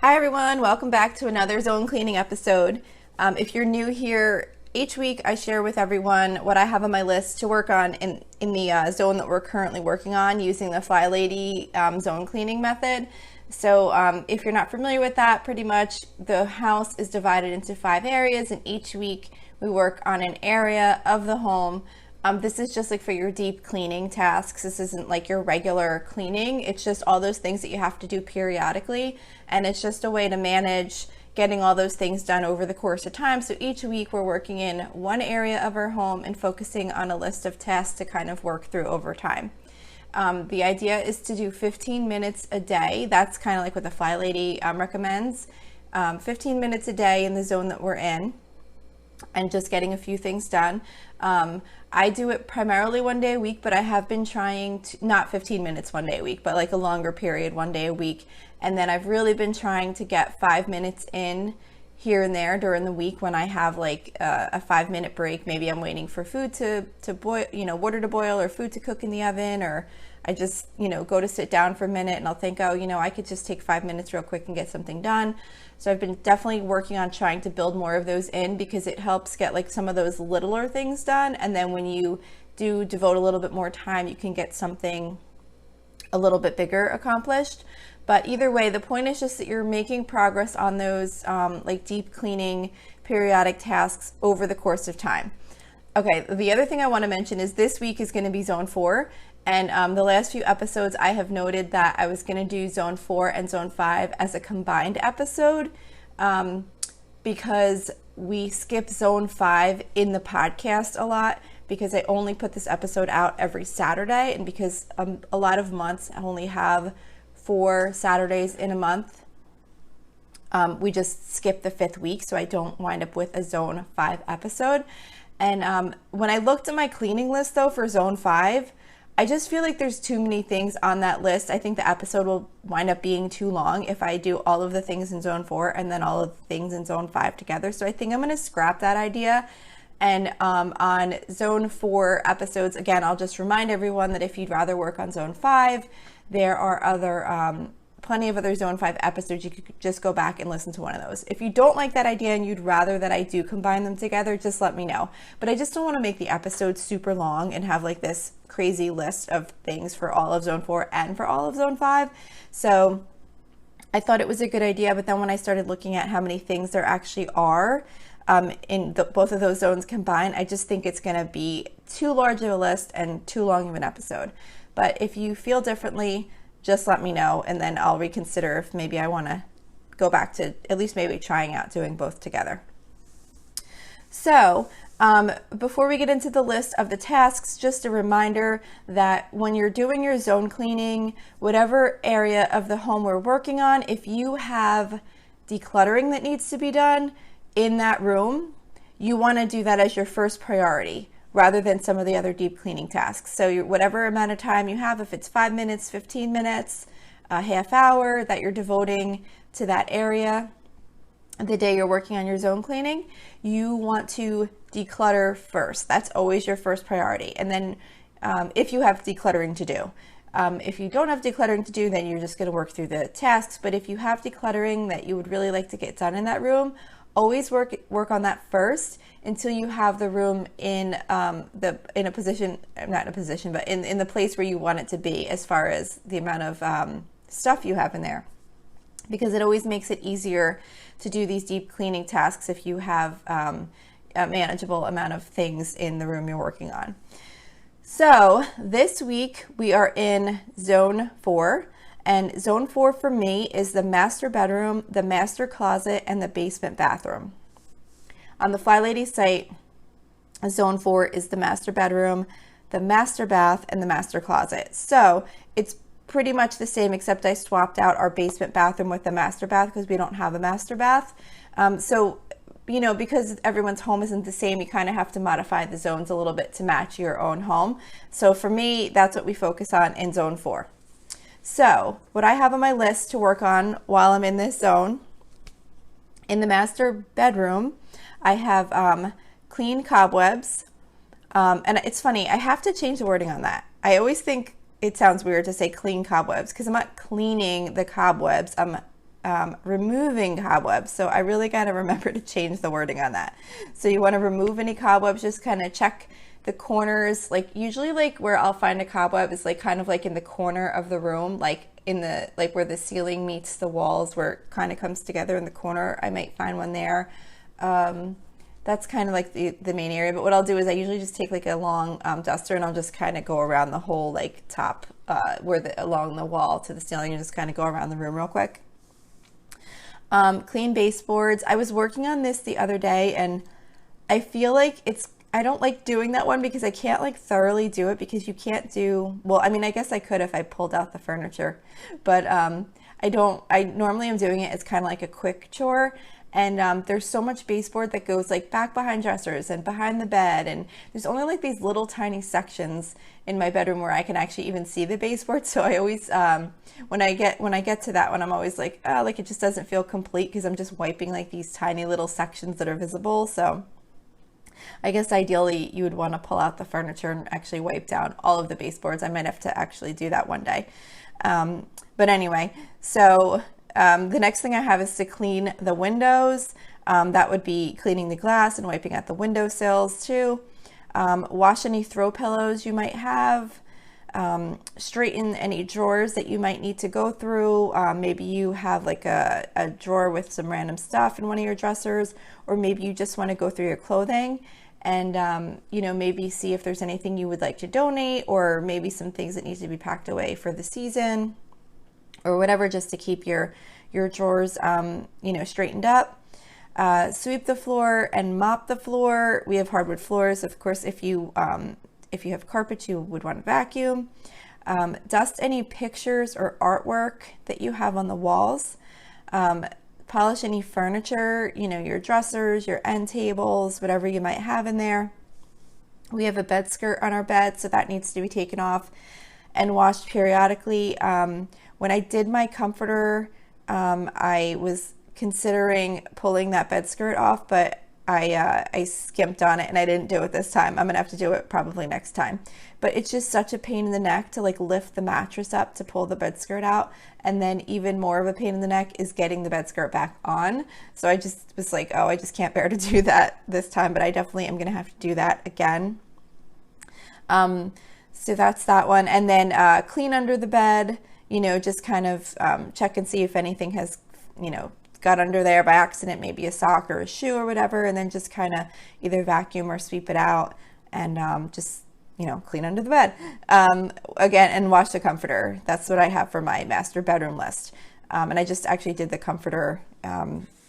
Hi everyone, welcome back to another zone cleaning episode. If you're new here, each week I share with everyone what I have on my list to work on in the zone that we're currently working on using the Fly Lady zone cleaning method. So if you're not familiar with that, pretty much the house is divided into 5 areas, and each week we work on an area of the home. This is just like for your deep cleaning tasks. This isn't like your regular cleaning. It's just all those things that you have to do periodically. And it's just a way to manage getting all those things done over the course of time. So each week we're working in one area of our home and focusing on a list of tasks to kind of work through over time. The idea is to do 15 minutes a day. That's kind of like what the Fly Lady recommends. 15 minutes a day in the zone that we're in, and just getting a few things done. I do it primarily one day a week, but I have been trying to, not 15 minutes one day a week, but like a longer period one day a week. And then I've really been trying to get 5 minutes in here and there during the week when I have like a 5-minute break. Maybe I'm waiting for food to boil, water to boil, or food to cook in the oven, or I just, go to sit down for a minute and I'll think, oh, I could just take 5 minutes real quick and get something done. So I've been definitely working on trying to build more of those in, because it helps get like some of those littler things done. And then when you do devote a little bit more time, you can get something a little bit bigger accomplished. But either way, the point is just that you're making progress on those like deep cleaning periodic tasks over the course of time. Okay, the other thing I want to mention is this week is going to be Zone 4. And the last few episodes, I have noted that I was going to do Zone 4 and Zone 5 as a combined episode because we skip Zone 5 in the podcast a lot, because I only put this episode out every Saturday, and because a lot of months only have 4 Saturdays in a month. We just skip the 5th week, so I don't wind up with a Zone 5 episode. And when I looked at my cleaning list, though, for Zone 5, I just feel like there's too many things on that list. I think the episode will wind up being too long if I do all of the things in Zone 4 and then all of the things in Zone 5 together. So I think I'm going to scrap that idea. And on Zone 4 episodes, again, I'll just remind everyone that if you'd rather work on Zone 5, there are plenty of other Zone 5 episodes. You could just go back and listen to one of those. If you don't like that idea and you'd rather that I do combine them together, just let me know. But I just don't want to make the episode super long and have like this crazy list of things for all of Zone 4 and for all of Zone 5. So I thought it was a good idea, but then when I started looking at how many things there actually are in both of those zones combined, I just think it's going to be too large of a list and too long of an episode. But if you feel differently, just let me know, and then I'll reconsider if maybe I want to go back to at least maybe trying out doing both together. So before we get into the list of the tasks, just a reminder that when you're doing your zone cleaning, whatever area of the home we're working on, if you have decluttering that needs to be done in that room, you want to do that as your first priority, rather than some of the other deep cleaning tasks. So whatever amount of time you have, if it's 5 minutes, 15 minutes, a half hour that you're devoting to that area the day you're working on your zone cleaning, you want to declutter first. That's always your first priority. And then if you have decluttering to do. If you don't have decluttering to do, then you're just going to work through the tasks. But if you have decluttering that you would really like to get done in that room, always work on that first until you have the room in a position, not in a position, but in the place where you want it to be as far as the amount of stuff you have in there. Because it always makes it easier to do these deep cleaning tasks if you have a manageable amount of things in the room you're working on. So this week we are in Zone 4. And Zone 4 for me is the master bedroom, the master closet, and the basement bathroom. On the Fly Lady site, Zone 4 is the master bedroom, the master bath, and the master closet. So it's pretty much the same, except I swapped out our basement bathroom with the master bath because we don't have a master bath. So because everyone's home isn't the same, you kind of have to modify the zones a little bit to match your own home. So for me, that's what we focus on in Zone 4. So what I have on my list to work on while I'm in this zone, in the master bedroom, I have clean cobwebs. And it's funny, I have to change the wording on that. I always think it sounds weird to say clean cobwebs because I'm not cleaning the cobwebs. I'm removing cobwebs. So I really got to remember to change the wording on that. So you want to remove any cobwebs, just kind of check the corners. Like usually like where I'll find a cobweb is like kind of like in the corner of the room, like in the, like where the ceiling meets the walls, where it kind of comes together in the corner. I might find one there. That's kind of like the main area. But what I'll do is I usually just take like a long duster, and I'll just kind of go around the whole like top along the wall to the ceiling, and just kind of go around the room real quick. Clean baseboards. I was working on this the other day, and I feel like I don't like doing that one because I can't like thoroughly do it, because you can't do, well, I mean, I guess I could if I pulled out the furniture, but I normally am doing it as kind of like a quick chore. And there's so much baseboard that goes like back behind dressers and behind the bed, and there's only like these little tiny sections in my bedroom where I can actually even see the baseboard. So I always when I get to that one, I'm always like, oh, like it just doesn't feel complete because I'm just wiping like these tiny little sections that are visible. So I guess ideally you would want to pull out the furniture and actually wipe down all of the baseboards. I might have to actually do that one day. But anyway, so the next thing I have is to clean the windows. That would be cleaning the glass and wiping out the windowsills too. Wash any throw pillows you might have. Straighten any drawers that you might need to go through. Maybe you have like a drawer with some random stuff in one of your dressers, or maybe you just want to go through your clothing and you know, maybe see if there's anything you would like to donate, or maybe some things that need to be packed away for the season or whatever, just to keep your drawers you know, straightened up. Sweep the floor and mop the floor. We have hardwood floors, of course. If you have carpet, you would want to vacuum. Dust any pictures or artwork that you have on the walls. Polish any furniture, you know, your dressers, your end tables, whatever you might have in there. We have a bed skirt on our bed, so that needs to be taken off and washed periodically. When I did my comforter, I was considering pulling that bed skirt off, but I skimped on it and I didn't do it this time. I'm gonna have to do it probably next time. But it's just such a pain in the neck to like lift the mattress up to pull the bed skirt out, and then even more of a pain in the neck is getting the bed skirt back on. So I just was like, oh, I just can't bear to do that this time, but I definitely am gonna have to do that again. So that's that one. And then clean under the bed, you know, just kind of check and see if anything has, you know, got under there by accident, maybe a sock or a shoe or whatever, and then just kind of either vacuum or sweep it out and just, you know, clean under the bed. Again, and wash the comforter. That's what I have for my master bedroom list. And I just actually did the comforter,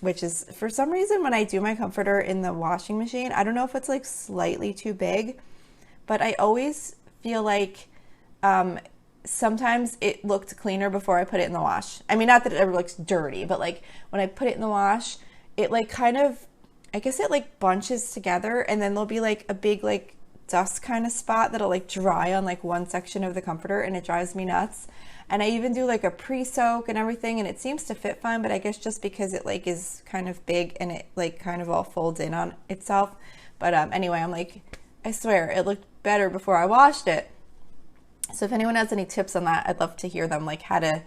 which is, for some reason, when I do my comforter in the washing machine, I don't know if it's like slightly too big, but I always feel like sometimes it looked cleaner before I put it in the wash. I mean, not that it ever looks dirty, but like when I put it in the wash, it like kind of, I guess it like bunches together, and then there'll be like a big like dust kind of spot that'll like dry on like one section of the comforter, and it drives me nuts. And I even do like a pre-soak and everything, and it seems to fit fine, but I guess just because it like is kind of big and it like kind of all folds in on itself. But anyway, I'm like, I swear it looked better before I washed it. So if anyone has any tips on that, I'd love to hear them, like how to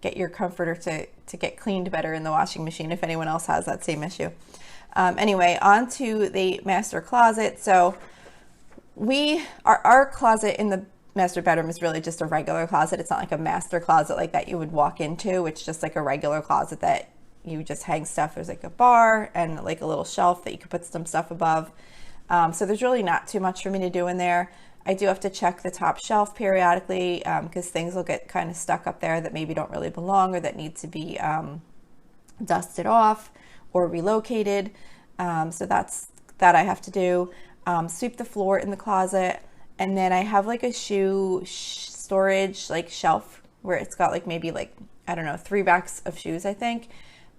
get your comforter to get cleaned better in the washing machine, if anyone else has that same issue. Anyway, on to the master closet. So our closet in the master bedroom is really just a regular closet. It's not like a master closet like that you would walk into. It's just like a regular closet that you just hang stuff. There's like a bar and like a little shelf that you could put some stuff above. So there's really not too much for me to do in there. I do have to check the top shelf periodically because things will get kind of stuck up there that maybe don't really belong, or that need to be dusted off or relocated. So that I have to do. Sweep the floor in the closet, and then I have like a shoe storage like shelf where it's got like maybe like, I don't know, 3 racks of shoes, I think.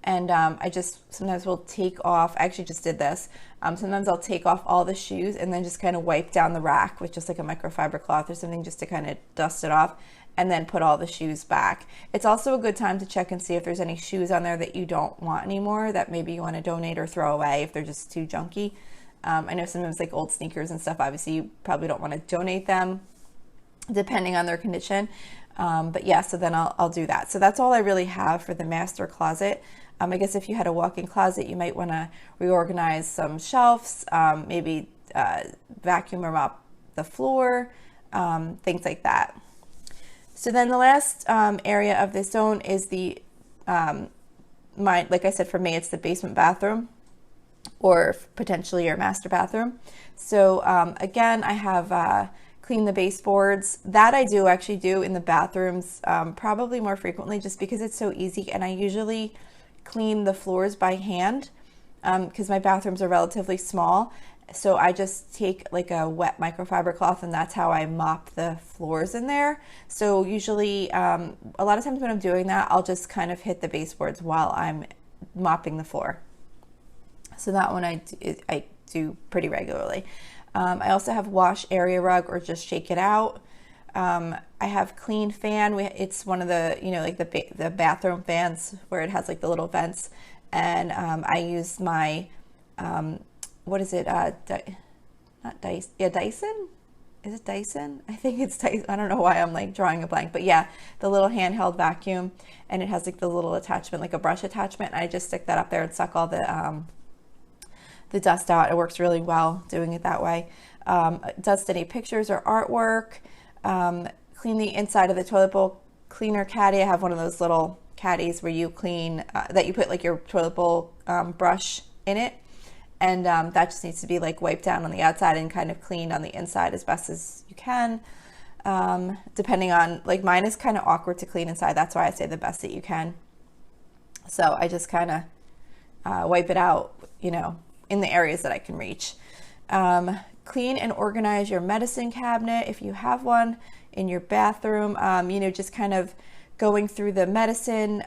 And I just sometimes will take off, I actually just did this, sometimes I'll take off all the shoes and then just kind of wipe down the rack with just like a microfiber cloth or something, just to kind of dust it off, and then put all the shoes back. It's also a good time to check and see if there's any shoes on there that you don't want anymore, that maybe you want to donate or throw away if they're just too junky. I know sometimes like old sneakers and stuff, obviously you probably don't want to donate them depending on their condition. But yeah, so then I'll do that. So that's all I really have for the master closet. I guess if you had a walk-in closet, you might want to reorganize some shelves, maybe vacuum or mop the floor, things like that. So then the last area of this zone is the, like I said, for me, it's the basement bathroom, or potentially your master bathroom. So again, I have clean the baseboards. That I do actually do in the bathrooms probably more frequently, just because it's so easy, and I usually clean the floors by hand because my bathrooms are relatively small. So I just take like a wet microfiber cloth, and that's how I mop the floors in there. So usually a lot of times when I'm doing that, I'll just kind of hit the baseboards while I'm mopping the floor. So that one I do pretty regularly. I also have wash area rug, or just shake it out. I have clean fan. It's one of the, like the bathroom fans where it has like the little vents. And I use my, what is it? Not Dyson. Yeah, Dyson? Is it Dyson? I think it's Dyson. I don't know why I'm like drawing a blank, but yeah, the little handheld vacuum, and it has like the little attachment, like a brush attachment. And I just stick that up there and suck all the dust out. It works really well doing it that way. Dust any pictures or artwork. Clean the inside of the toilet bowl cleaner caddy. I have one of those little caddies where you clean, that you put like your toilet bowl brush in it. And that just needs to be like wiped down on the outside and kind of cleaned on the inside as best as you can. Depending on, like mine is kind of awkward to clean inside. That's why I say the best that you can. So I just kind of wipe it out, in the areas that I can reach. Clean and organize your medicine cabinet if you have one in your bathroom. Just kind of going through the medicine,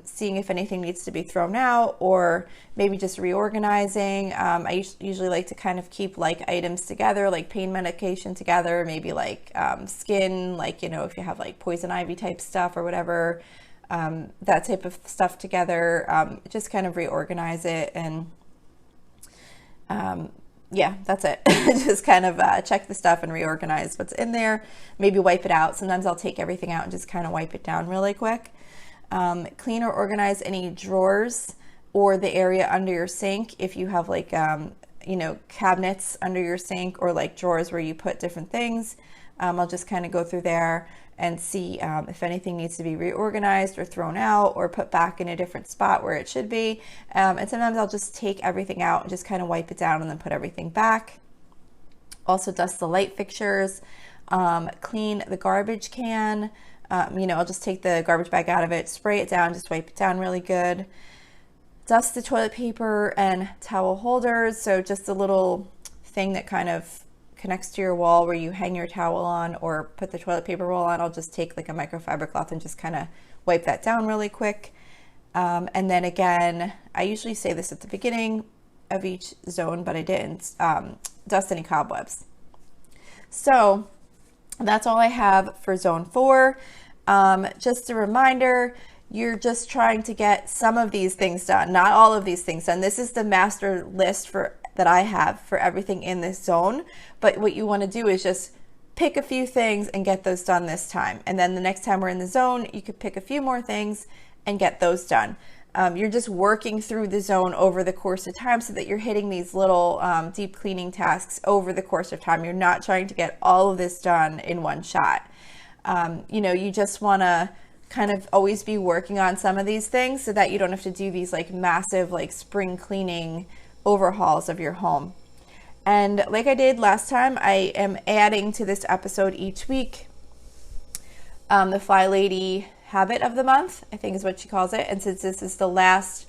seeing if anything needs to be thrown out, or maybe just reorganizing. I usually like to kind of keep like items together, like pain medication together, maybe like skin, like, if you have like poison ivy type stuff or whatever, that type of stuff together. Just kind of reorganize it, and yeah, that's it. Just kind of check the stuff and reorganize what's in there. Maybe wipe it out. Sometimes I'll take everything out and just kind of wipe it down really quick. Clean or organize any drawers or the area under your sink. If you have like, cabinets under your sink, or like drawers where you put different things, I'll just kind of go through there and see if anything needs to be reorganized or thrown out or put back in a different spot where it should be. And sometimes I'll just take everything out and just kind of wipe it down and then put everything back. Also dust the light fixtures, clean the garbage can. I'll just take the garbage bag out of it, spray it down, just wipe it down really good. Dust the toilet paper and towel holders. So just a little thing that kind of connects to your wall where you hang your towel on or put the toilet paper roll on. I'll just take like a microfiber cloth and just kind of wipe that down really quick. And then again, I usually say this at the beginning of each zone, but I didn't. Dust any cobwebs. So that's all I have for zone 4. Just a reminder, you're just trying to get some of these things done, not all of these things done. This is the master list that I have for everything in this zone. But what you want to do is just pick a few things and get those done this time. And then the next time we're in the zone, you could pick a few more things and get those done. You're just working through the zone over the course of time so that you're hitting these little deep cleaning tasks over the course of time. You're not trying to get all of this done in one shot. You just want to kind of always be working on some of these things so that you don't have to do these like massive like spring cleaning overhauls of your home. And like I did last time, I am adding to this episode each week the Fly Lady habit of the month, I think is what she calls it. And since this is the last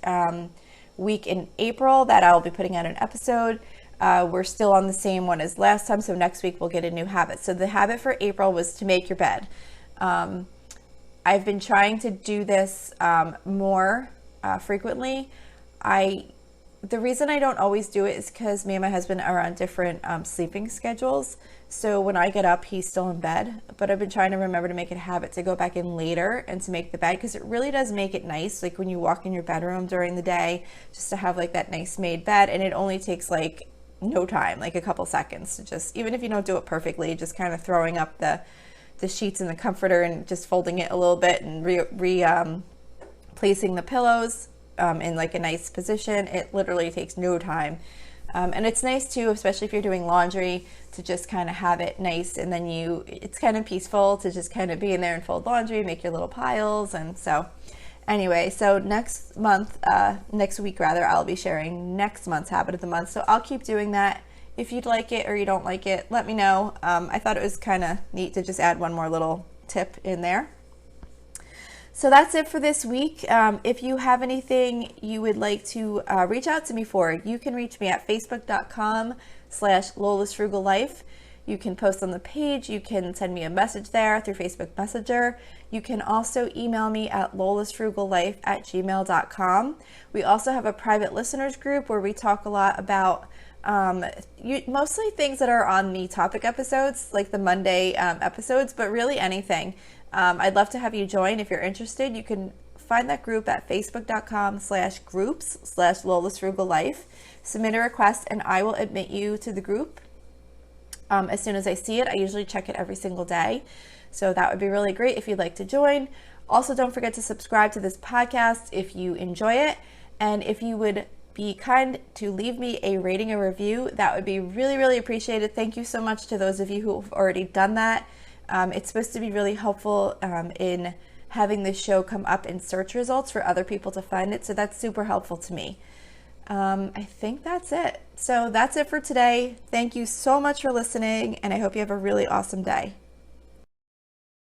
week in April that I'll be putting out an episode, we're still on the same one as last time. So next week we'll get a new habit. So the habit for April was to make your bed. I've been trying to do this more frequently. The reason I don't always do it is because me and my husband are on different sleeping schedules. So when I get up, he's still in bed. But I've been trying to remember to make it a habit to go back in later and to make the bed, because it really does make it nice. Like when you walk in your bedroom during the day, just to have like that nice made bed. And it only takes like no time, like a couple seconds to just, even if you don't do it perfectly, just kind of throwing up the the sheets in the comforter and just folding it a little bit and placing the pillows in like a nice position. It literally takes no time. And it's nice too, especially if you're doing laundry, to just kind of have it nice, and then it's kind of peaceful to just kind of be in there and fold laundry, make your little piles. And so anyway, so next week rather, I'll be sharing next month's habit of the month. So I'll keep doing that. If you'd like it or you don't like it, let me know. I thought it was kind of neat to just add one more little tip in there. So that's it for this week. If you have anything you would like to reach out to me for, you can reach me at facebook.com/LolaSFrugalLife. You can post on the page. You can send me a message there through Facebook Messenger. You can also email me at lolasfrugallife@gmail.com. We also have a private listeners group where we talk a lot about mostly things that are on the topic episodes, like the Monday episodes, but really anything. I'd love to have you join if you're interested. You can find that group at facebook.com/groups/LolaSFrugalLife. Submit a request and I will admit you to the group as soon as I see it. I usually check it every single day. So that would be really great if you'd like to join. Also, don't forget to subscribe to this podcast if you enjoy it. And if you would be kind to leave me a rating and review, that would be really, really appreciated. Thank you so much to those of you who have already done that. It's supposed to be really helpful in having this show come up in search results for other people to find it. So that's super helpful to me. I think that's it. So that's it for today. Thank you so much for listening, and I hope you have a really awesome day.